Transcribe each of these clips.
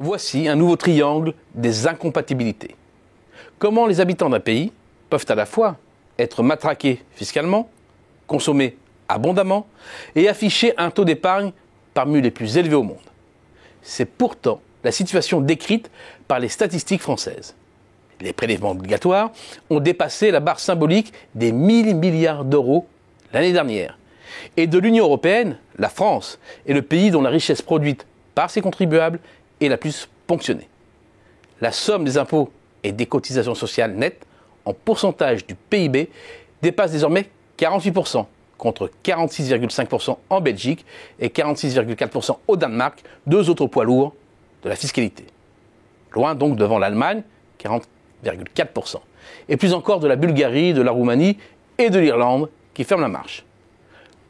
Voici un nouveau triangle des incompatibilités. Comment les habitants d'un pays peuvent à la fois être matraqués fiscalement, consommer abondamment et afficher un taux d'épargne parmi les plus élevés au monde. C'est pourtant la situation décrite par les statistiques françaises. Les prélèvements obligatoires ont dépassé la barre symbolique des 1000 milliards d'euros l'année dernière. Et de l'Union européenne, la France est le pays dont la richesse produite par ses contribuables est la plus ponctionnée. La somme des impôts et des cotisations sociales nettes en pourcentage du PIB dépasse désormais 48%, contre 46,5% en Belgique et 46,4% au Danemark, deux autres poids lourds de la fiscalité. Loin donc devant l'Allemagne, 40,4%, et plus encore de la Bulgarie, de la Roumanie et de l'Irlande qui ferment la marche.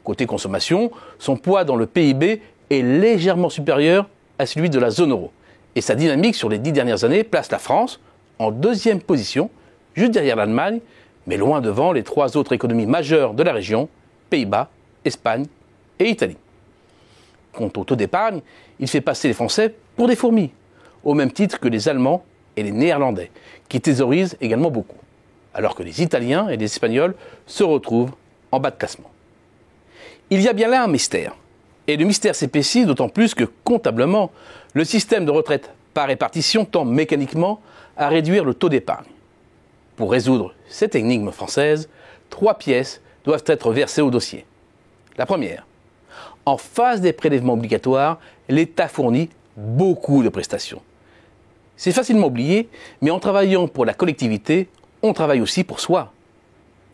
Côté consommation, son poids dans le PIB est légèrement supérieur à celui de la zone euro. Et sa dynamique sur les 10 dernières années place la France en deuxième position, juste derrière l'Allemagne, mais loin devant les trois autres économies majeures de la région, Pays-Bas, Espagne et Italie. Quant au taux d'épargne, il fait passer les Français pour des fourmis, au même titre que les Allemands et les Néerlandais, qui thésaurisent également beaucoup, alors que les Italiens et les Espagnols se retrouvent en bas de classement. Il y a bien là un mystère. Et le mystère s'épaissit d'autant plus que, comptablement, le système de retraite par répartition tend mécaniquement à réduire le taux d'épargne. Pour résoudre cette énigme française, 3 pièces doivent être versées au dossier. La première, en phase des prélèvements obligatoires, l'État fournit beaucoup de prestations. C'est facilement oublié, mais en travaillant pour la collectivité, on travaille aussi pour soi.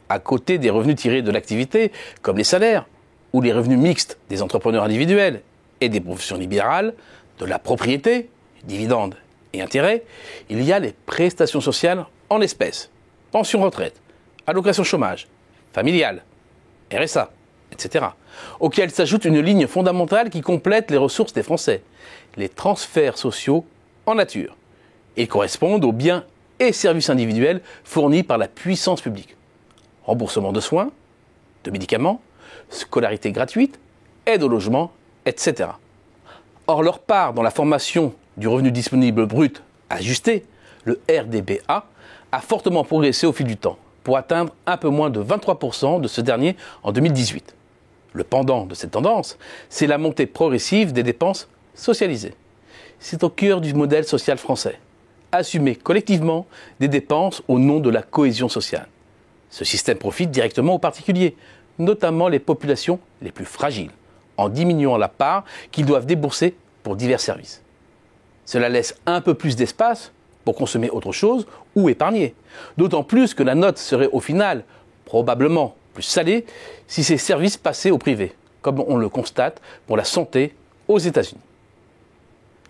À côté des revenus tirés de l'activité, comme les salaires, ou les revenus mixtes des entrepreneurs individuels et des professions libérales, de la propriété, dividendes et intérêts, il y a les prestations sociales en espèces, pension retraite, allocation chômage, familiale, RSA, etc., auxquelles s'ajoute une ligne fondamentale qui complète les ressources des Français, les transferts sociaux en nature. Ils correspondent aux biens et services individuels fournis par la puissance publique. Remboursement de soins, de médicaments, scolarité gratuite, aide au logement, etc. Or, leur part dans la formation du revenu disponible brut ajusté, le RDBA, a fortement progressé au fil du temps, pour atteindre un peu moins de 23% de ce dernier en 2018. Le pendant de cette tendance, c'est la montée progressive des dépenses socialisées. C'est au cœur du modèle social français. Assumer collectivement des dépenses au nom de la cohésion sociale. Ce système profite directement aux particuliers, notamment les populations les plus fragiles, en diminuant la part qu'ils doivent débourser pour divers services. Cela laisse un peu plus d'espace pour consommer autre chose ou épargner, d'autant plus que la note serait au final probablement plus salée si ces services passaient au privé, comme on le constate pour la santé aux États-Unis.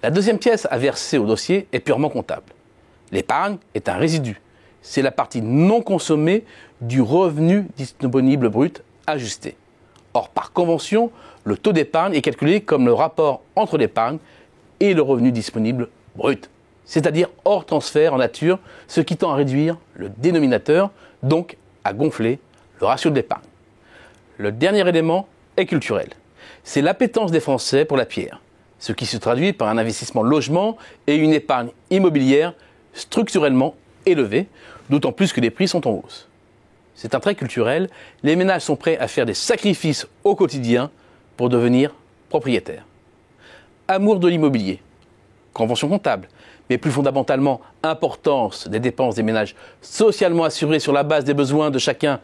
La deuxième pièce à verser au dossier est purement comptable. L'épargne est un résidu. C'est la partie non consommée du revenu disponible brut ajusté. Or, par convention, le taux d'épargne est calculé comme le rapport entre l'épargne et le revenu disponible brut, c'est-à-dire hors transfert en nature, ce qui tend à réduire le dénominateur, donc à gonfler le ratio de l'épargne. Le dernier élément est culturel. C'est l'appétence des Français pour la pierre, ce qui se traduit par un investissement logement et une épargne immobilière structurellement élevée, d'autant plus que les prix sont en hausse. C'est un trait culturel, les ménages sont prêts à faire des sacrifices au quotidien pour devenir propriétaires. Amour de l'immobilier, convention comptable, mais plus fondamentalement, importance des dépenses des ménages socialement assurées sur la base des besoins de chacun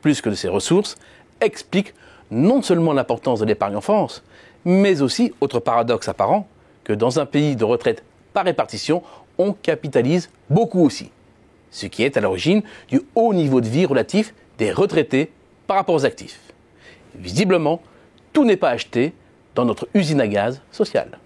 plus que de ses ressources, explique non seulement l'importance de l'épargne en France, mais aussi, autre paradoxe apparent, que dans un pays de retraite par répartition, on capitalise beaucoup aussi. Ce qui est à l'origine du haut niveau de vie relatif des retraités par rapport aux actifs. Visiblement, tout n'est pas acheté dans notre usine à gaz sociale.